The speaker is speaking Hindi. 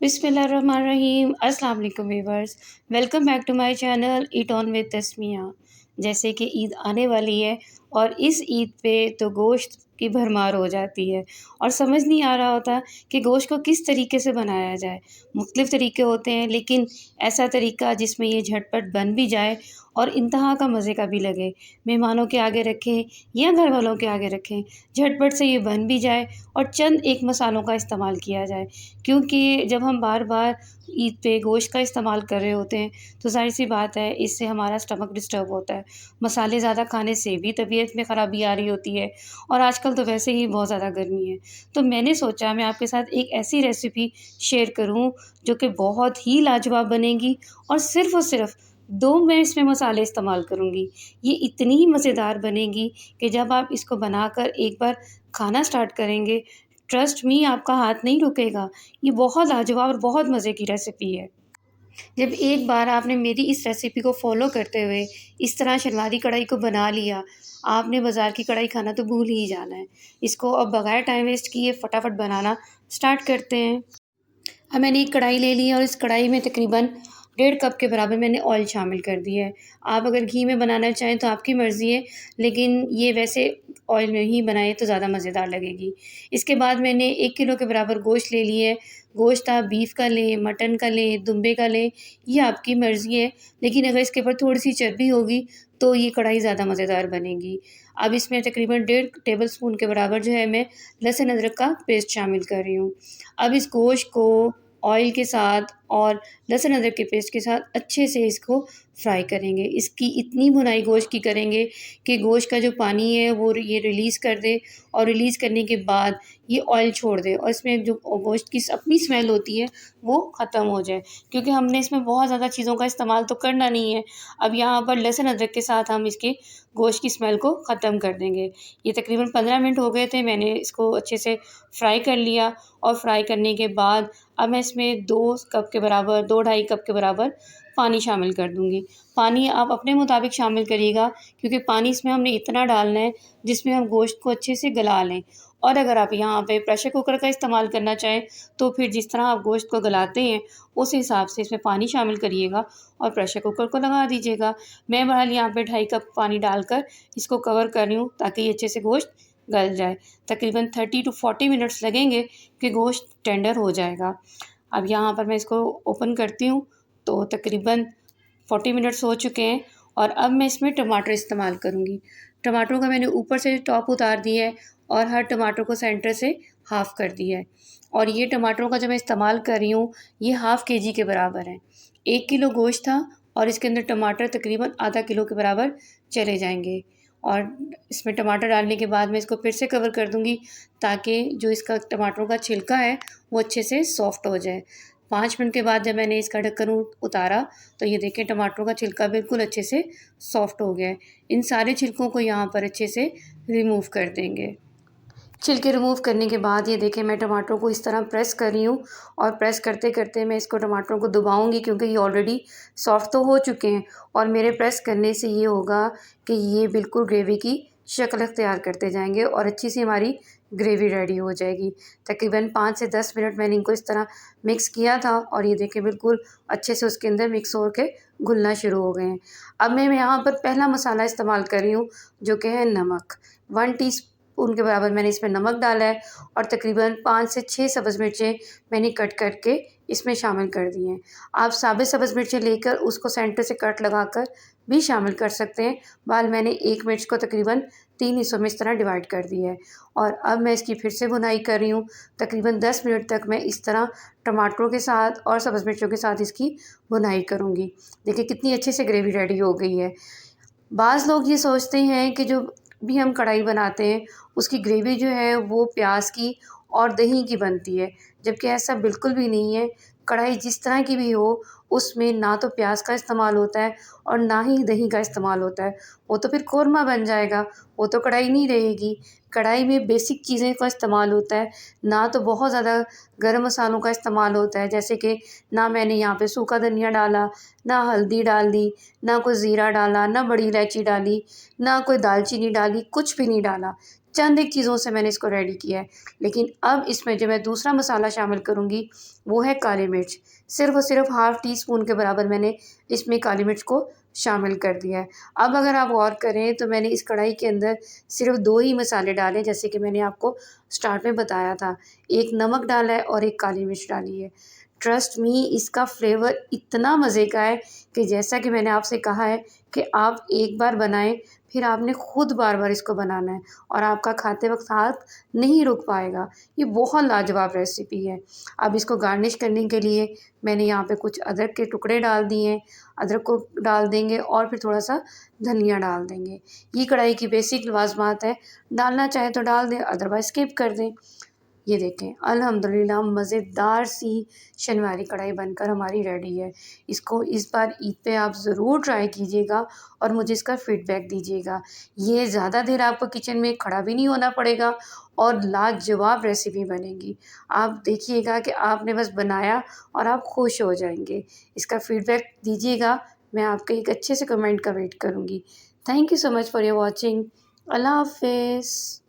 बिस्मिल्लाहिर्रहमानिर्रहीम अस्सलाम वालेकुम viewers. Welcome back to my channel eat on with Tasmiya. जैसे कि ईद आने वाली है और इस ईद पे तो गोश्त की भरमार हो जाती है और समझ नहीं आ रहा होता कि गोश्त को किस तरीके से बनाया जाए। मुख्तलिफ़ तरीके होते हैं लेकिन ऐसा तरीका जिसमें ये झटपट बन भी जाए और इंतहा का मज़े का भी लगे। मेहमानों के आगे रखें या घर वालों के आगे रखें, झटपट से ये बन भी जाए और चंद एक मसालों का इस्तेमाल किया जाए। क्योंकि जब हम बार-बार ईद पे गोश्त का इस्तेमाल कर रहे होते हैं, तो ज़ाहिर-सी बात है इससे हमारा स्टमक डिस्टर्ब होता है। मसाले ज़्यादा खाने से भी तबीयत में ख़राबी आ रही होती है और आजकल तो वैसे ही बहुत ज़्यादा गर्मी है। तो मैंने सोचा मैं आपके साथ एक ऐसी रेसिपी शेयर करूँ जो कि बहुत ही लाजवाब बनेगी और सिर्फ़ 2 मैं इसमें मसाले इस्तेमाल करूँगी। ये इतनी मज़ेदार बनेगी कि जब आप इसको बनाकर एक बार खाना स्टार्ट करेंगे, ट्रस्ट मी आपका हाथ नहीं रुकेगा। ये बहुत लाजवाब और बहुत मज़े की रेसिपी है। जब एक बार आपने मेरी इस रेसिपी को फ़ॉलो करते हुए इस तरह शलवारी कढ़ाई को बना लिया, आपने बाज़ार की कढ़ाई खाना तो भूल ही जाना है। इसको अब बगैर टाइम वेस्ट किए फटाफट बनाना स्टार्ट करते हैं। अब मैंने एक कढ़ाई ले ली है और इस कढ़ाई में तकरीबन 1.5 कप के बराबर मैंने ऑयल शामिल कर दिया है। आप अगर घी में बनाना चाहें तो आपकी मर्ज़ी है, लेकिन ये वैसे ऑयल में ही बनाएँ तो ज़्यादा मज़ेदार लगेगी। इसके बाद मैंने 1 किलो के बराबर गोश्त ले लिया है। गोश्त आप बीफ का लें, मटन का लें, दुम्बे का लें, ये आपकी मर्ज़ी है, लेकिन अगर इसके ऊपर थोड़ी-सी चर्बी होगी तो ये कढ़ाई ज़्यादा मज़ेदार बनेगी। अब इसमें तकरीबन 1.5 टेबल स्पून के बराबर जो है मैं लहसुन अदरक का पेस्ट शामिल कर रही हूँ। अब इस गोश्त को ऑयल के साथ और लहसुन अदरक के पेस्ट के साथ अच्छे से इसको फ्राई करेंगे। इसकी इतनी भुनाई गोश्त की करेंगे कि गोश्त का जो पानी है वो ये रिलीज़ कर दे और रिलीज़ करने के बाद ये ऑयल छोड़ दे और इसमें जो गोश्त की अपनी स्मेल होती है वो ख़त्म हो जाए। क्योंकि हमने इसमें बहुत ज़्यादा चीज़ों का इस्तेमाल तो करना नहीं है। अब यहाँ पर लहसुन अदरक के साथ हम इसके गोश्त की स्मेल को ख़त्म कर देंगे। ये तकरीबन 15 मिनट हो गए थे, मैंने इसको अच्छे से फ्राई कर लिया और फ्राई करने के बाद अब मैं इसमें 2 कप के बराबर 2 ढाई कप के बराबर पानी शामिल कर दूँगी। पानी आप अपने मुताबिक शामिल करिएगा क्योंकि पानी इसमें हमने इतना डालना है जिसमें हम गोश्त को अच्छे से गला लें। और अगर आप यहाँ पे प्रेशर कुकर का इस्तेमाल करना चाहें तो फिर जिस तरह आप गोश्त को गलाते हैं उस हिसाब से इसमें पानी शामिल करिएगा और प्रेशर कुकर को लगा दीजिएगा। मैं बहरहाल यहाँ पे 2.5 कप पानी डालकर इसको कवर कर रही हूँ ताकि ये अच्छे से गोश्त गल जाए। तकरीबन 30 टू 40 मिनट्स लगेंगे कि गोश्त टेंडर हो जाएगा। अब यहाँ पर मैं इसको ओपन करती हूँ तो तकरीबन 40 मिनट्स हो चुके हैं और अब मैं इसमें टमाटर इस्तेमाल करूँगी। टमाटरों का मैंने ऊपर से टॉप उतार दिया है और हर टमाटर को सेंटर से हाफ़ कर दिया है और ये टमाटरों का जो मैं इस्तेमाल कर रही हूँ ये हाफ़ केजी के बराबर है। 1 किलो गोश्त था और इसके अंदर टमाटर तकरीबन आधा किलो के बराबर चले जाएँगे और इसमें टमाटर डालने के बाद मैं इसको फिर से कवर कर दूँगी ताकि जो इसका टमाटरों का छिलका है वो अच्छे से सॉफ्ट हो जाए। 5 मिनट के बाद जब मैंने इसका ढक्कन उतारा तो ये देखें टमाटरों का छिलका बिल्कुल अच्छे से सॉफ्ट हो गया है। इन सारे छिलकों को यहाँ पर अच्छे से रिमूव कर देंगे। छिलके रिमूव करने के बाद ये देखें मैं टमाटरों को इस तरह प्रेस कर रही हूँ और प्रेस करते-करते मैं इसको टमाटरों को दबाऊँगी क्योंकि ये ऑलरेडी सॉफ्ट तो हो चुके हैं और मेरे प्रेस करने से ये होगा कि ये बिल्कुल ग्रेवी की शक्ल अख्तियार करते जाएँगे और अच्छी सी हमारी ग्रेवी रेडी हो जाएगी। तकरीबन 5 से 10 मिनट मैंने इनको इस तरह मिक्स किया था और ये देखें बिल्कुल अच्छे से उसके अंदर मिक्स हो के घुलना शुरू हो गए हैं। अब मैं यहाँ पर पहला मसाला इस्तेमाल कर रही हूँ जो कि है नमक। 1 टीस्पून के बराबर मैंने इसमें नमक डाला है और तकरीबन 5 से 6 सब्ज़ मिर्चें मैंने कट करके इसमें शामिल कर दी हैं। आप साबित सब्ज़ मिर्चें लेकर उसको सेंटर से कट लगाकर भी शामिल कर सकते हैं। बहरहाल मैंने 1 मिर्च को तकरीबन 3 हिस्सों में इस तरह डिवाइड कर दिया है और अब मैं इसकी फिर से भुनाई कर रही हूँ। तकरीबन 10 मिनट तक मैं इस तरह टमाटरों के साथ और सब्ज़ मिर्चों के साथ इसकी भुनाई करूँगी। देखिए कितनी अच्छे से ग्रेवी रेडी हो गई है। बाज़ लोग ये सोचते हैं कि जो भी हम कढ़ाई बनाते हैं उसकी ग्रेवी जो है वो प्याज की और दही की बनती है, जबकि ऐसा बिल्कुल भी नहीं है। कढ़ाई जिस तरह की भी हो उसमें ना तो प्याज का इस्तेमाल होता है और ना ही दही का इस्तेमाल होता है। वो तो फिर कोरमा बन जाएगा, वो तो कढ़ाई नहीं रहेगी। कढ़ाई में बेसिक चीज़ें का इस्तेमाल होता है, ना तो बहुत ज़्यादा गरम मसालों का इस्तेमाल होता है, जैसे कि ना मैंने यहाँ पे सूखा धनिया डाला, ना हल्दी डाल दी, ना कोई ज़ीरा डाला, ना बड़ी इलायची डाली, ना कोई दालचीनी डाली, कुछ भी नहीं डाला। चंद एक चीज़ों से मैंने इसको रेडी किया है। लेकिन अब इसमें जो मैं दूसरा मसाला शामिल करूँगी वो है काली मिर्च। सिर्फ़ और सिर्फ़ हाफ़ टी स्पून के बराबर मैंने इसमें काली मिर्च को शामिल कर दिया है। अब अगर आप गौर करें तो मैंने इस कढ़ाई के अंदर सिर्फ़ 2 ही मसाले डाले, जैसे कि मैंने आपको स्टार्ट में बताया था। एक नमक डाला है और एक काली मिर्च डाली है। ट्रस्ट मी, इसका फ्लेवर इतना मज़े का है कि जैसा कि मैंने आपसे कहा है कि आप एक बार बनाएँ, फिर आपने खुद बार-बार इसको बनाना है और आपका खाते वक़्त हाथ नहीं रुक पाएगा। ये बहुत लाजवाब रेसिपी है। अब इसको गार्निश करने के लिए मैंने यहाँ पे कुछ अदरक के टुकड़े डाल दिए हैं। अदरक को डाल देंगे और फिर थोड़ा-सा धनिया डाल देंगे। ये कढ़ाई की बेसिक लाज़िमात है। डालना चाहें तो डाल दें, अदरवाइज़ स्किप कर दें। ये देखें, अल्हम्दुलिल्लाह मज़ेदार सी शनिवारी कढ़ाई बनकर हमारी रेडी है। इसको इस बार ईद पे आप ज़रूर ट्राई कीजिएगा और मुझे इसका फ़ीडबैक दीजिएगा। ये ज़्यादा देर आपको किचन में खड़ा भी नहीं होना पड़ेगा और लाजवाब रेसिपी बनेगी। आप देखिएगा कि आपने बस बनाया और आप खुश हो जाएँगे। इसका फ़ीडबैक दीजिएगा, मैं आपके एक अच्छे से कमेंट का वेट करूँगी। Thank you so much for your watching. अल्लाह हाफ़िज़।